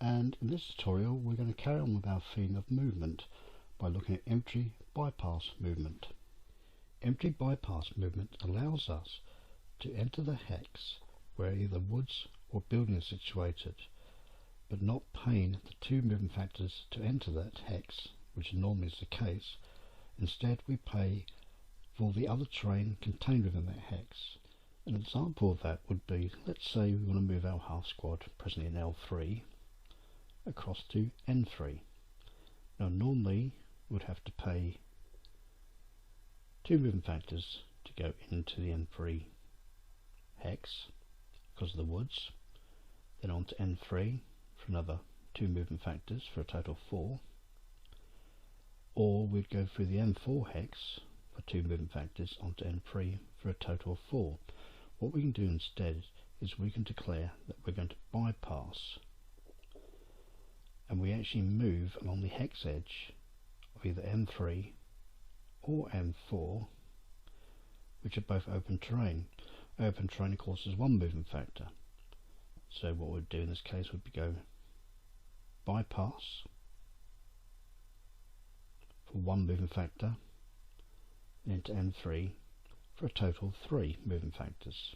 and in this tutorial we're going to carry on with our theme of movement by looking at infantry bypass movement. Infantry bypass movement allows us to enter the hex where either woods or building is situated, but not paying the 2 movement factors to enter that hex, which normally is the case. Instead we pay for the other terrain contained within that hex. An example of that would be, let's say we want to move our half squad, presently in L3, across to N3. Now normally we'd have to pay 2 movement factors to go into the N3 hex because of the woods, then on to N3 for another 2 movement factors for a total of 4, or we'd go through the N4 hex for 2 movement factors onto N3 for a total of 4. What we can do instead is we can declare that we're going to bypass, and we actually move along the hex edge of either N3 or N4, which are both open terrain. Open terrain of course is 1 movement factor, so what we'd do in this case would be go bypass for 1 movement factor into N3 for a total of 3 movement factors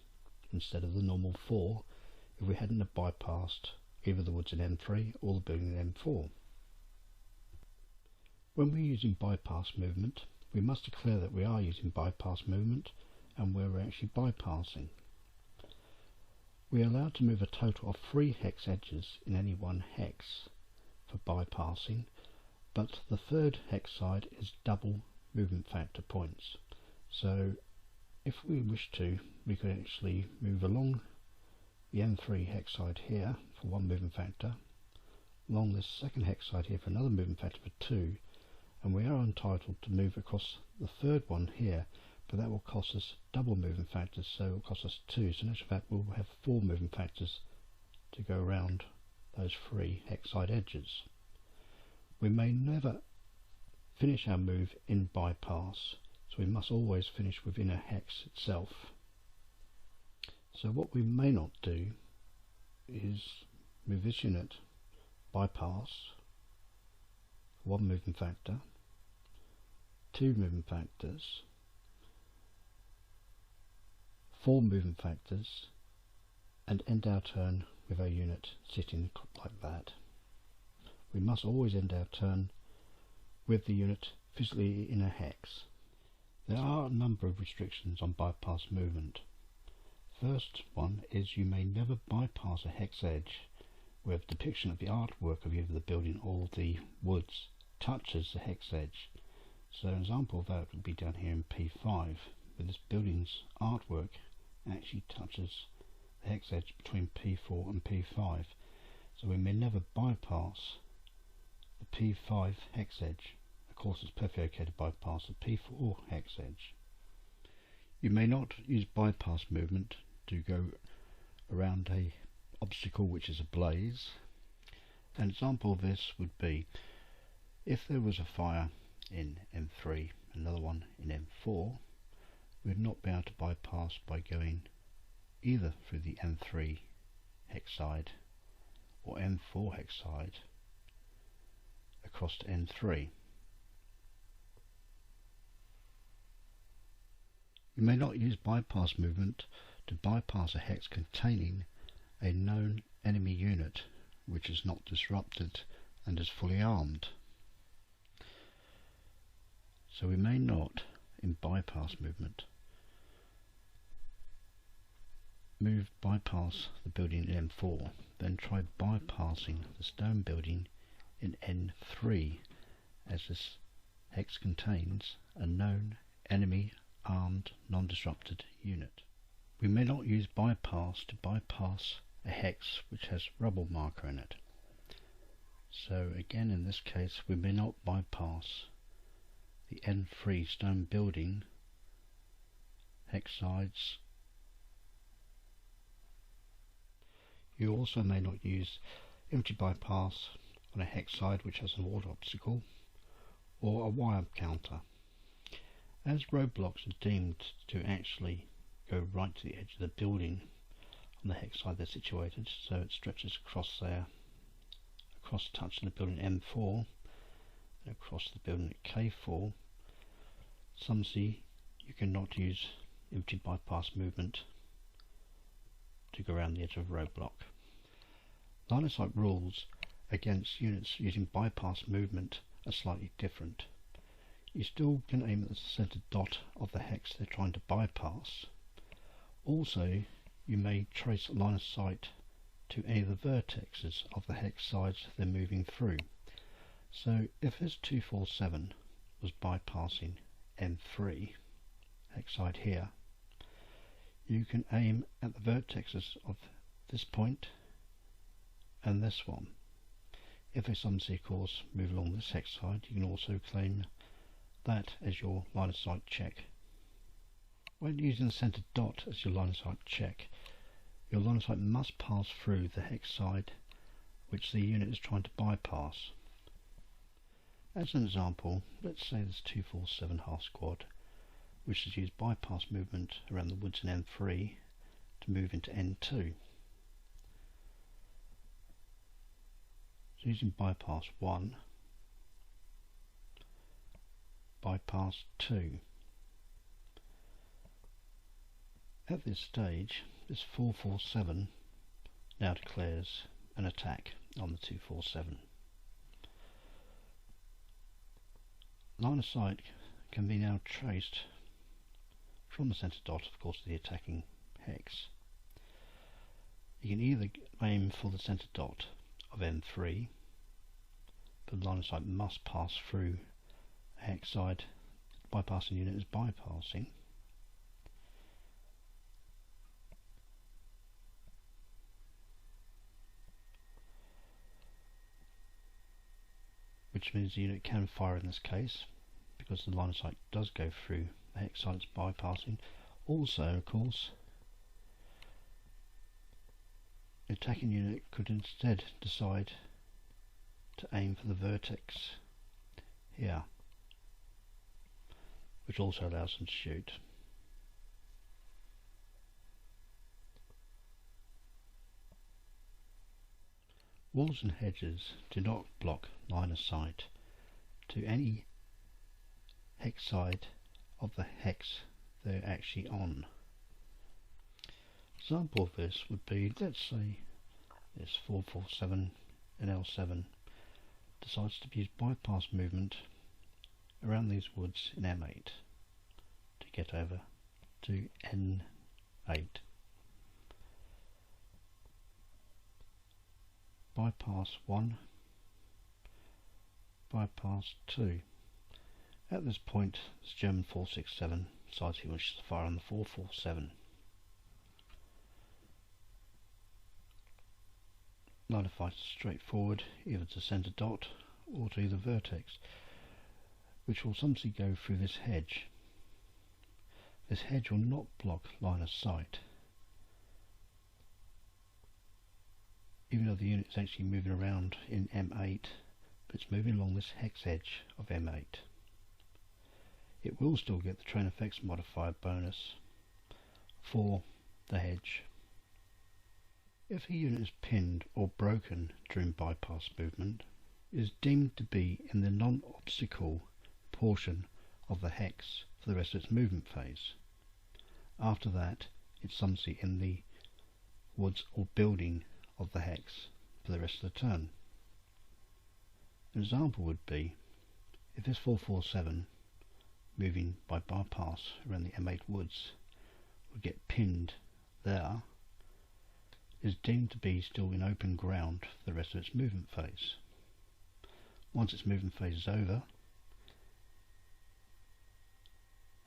instead of the normal 4 if we hadn't have bypassed either the woods in N3 or the building in N4. When we're using bypass movement, we must declare that we are using bypass movement and where we're actually bypassing. We are allowed to move a total of 3 hex edges in any one hex for bypassing, but the 3rd hex side is double movement factor points. So if we wish to, we could actually move along the N3 hex side here for 1 movement factor, along this 2nd hex side here for another movement factor for 2, and we are entitled to move across the 3rd one here, but that will cost us double movement factors, so it will cost us 2. So in actual fact we'll have 4 movement factors to go around those 3 hex side edges. We may never finish our move in bypass, so we must always finish within a hex itself. So what we may not do is move this unit bypass 1 movement factor, 2 movement factors, 4 movement factors, and end our turn with our unit sitting like that. We must always end our turn with the unit physically in a hex. There are a number of restrictions on bypass movement. First one is you may never bypass a hex edge where the depiction of the artwork of either the building or the woods touches the hex edge. So an example of that would be down here in P5, where this building's artwork actually touches the hex edge between P4 and P5. So we may never bypass the P5 hex edge. Of course it's perfectly okay to bypass the P4 hex edge. You may not use bypass movement to go around a obstacle which is ablaze. An example of this would be if there was a fire in M3, another one in M4, we would not be able to bypass by going either through the M3 hex side or M4 hex side across to N3. You may not use bypass movement to bypass a hex containing a known enemy unit which is not disrupted and is fully armed. So we may not, in bypass movement, bypass the building in M4, then try bypassing the stone building in N3, as this hex contains a known enemy armed non-disrupted unit. We may not use bypass to bypass a hex which has rubble marker in it. So again in this case we may not bypass the N3 stone building hex sides. You also may not use infantry bypass on a hex side which has an water obstacle or a wire counter. As roadblocks are deemed to actually go right to the edge of the building on the hex side they're situated, so it stretches across there across the touch of the building at M4 and across the building at K4, some see you cannot use infantry bypass movement to go around the edge of a roadblock. Line of sight rules against units using bypass movement are slightly different. You still can aim at the centre dot of the hex they're trying to bypass. Also, you may trace a line of sight to any of the vertexes of the hex sides they're moving through. So if this 247 was bypassing M3, hex side here, you can aim at the vertexes of this point and this one. If a subsea course move along this hex side, you can also claim that as your line of sight check. When using the centre dot as your line of sight check, your line of sight must pass through the hex side which the unit is trying to bypass. As an example, let's say there's 247 half squad which has used bypass movement around the woods in N3 to move into N2. So using bypass 1, bypass 2. At this stage, this 447 now declares an attack on the 247. Line of sight can be now traced from the centre dot, of course, the attacking hex. You can either aim for the centre dot of M3, but the line of sight must pass through a hex side the bypassing unit is bypassing, which means the unit can fire in this case because the line of sight does go through the hex side it's bypassing. Also, of course, the attacking unit could instead decide to aim for the vertex here, which also allows them to shoot. Walls and hedges do not block line of sight to any hex side of the hex they're actually on. Example of this would be, let's say this 447 and L7 decides to use bypass movement around these woods in M8 to get over to N8. Bypass 1, bypass 2. At this point, this German 467 decides he wishes to fire on the 447. Line of sight is straightforward, either to centre dot or to the vertex, which will sometimes go through this hedge. This hedge will not block line of sight, even though the unit is actually moving around in M8, but it's moving along this hex edge of M8. It will still get the train effects modifier bonus for the hedge. If a unit is pinned or broken during bypass movement, it is deemed to be in the non-obstacle portion of the hex for the rest of its movement phase. After that, it's sometimes in the woods or building of the hex for the rest of the turn. An example would be if this 447 moving by bypass around the M8 woods would get pinned there, is deemed to be still in open ground for the rest of its movement phase. Once its movement phase is over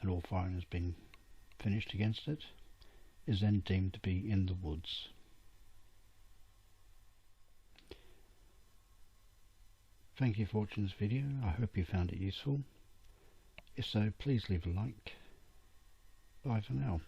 and all firing has been finished against it, is then deemed to be in the woods. Thank you for watching this video. I hope you found it useful. If so, please leave a like. Bye for now.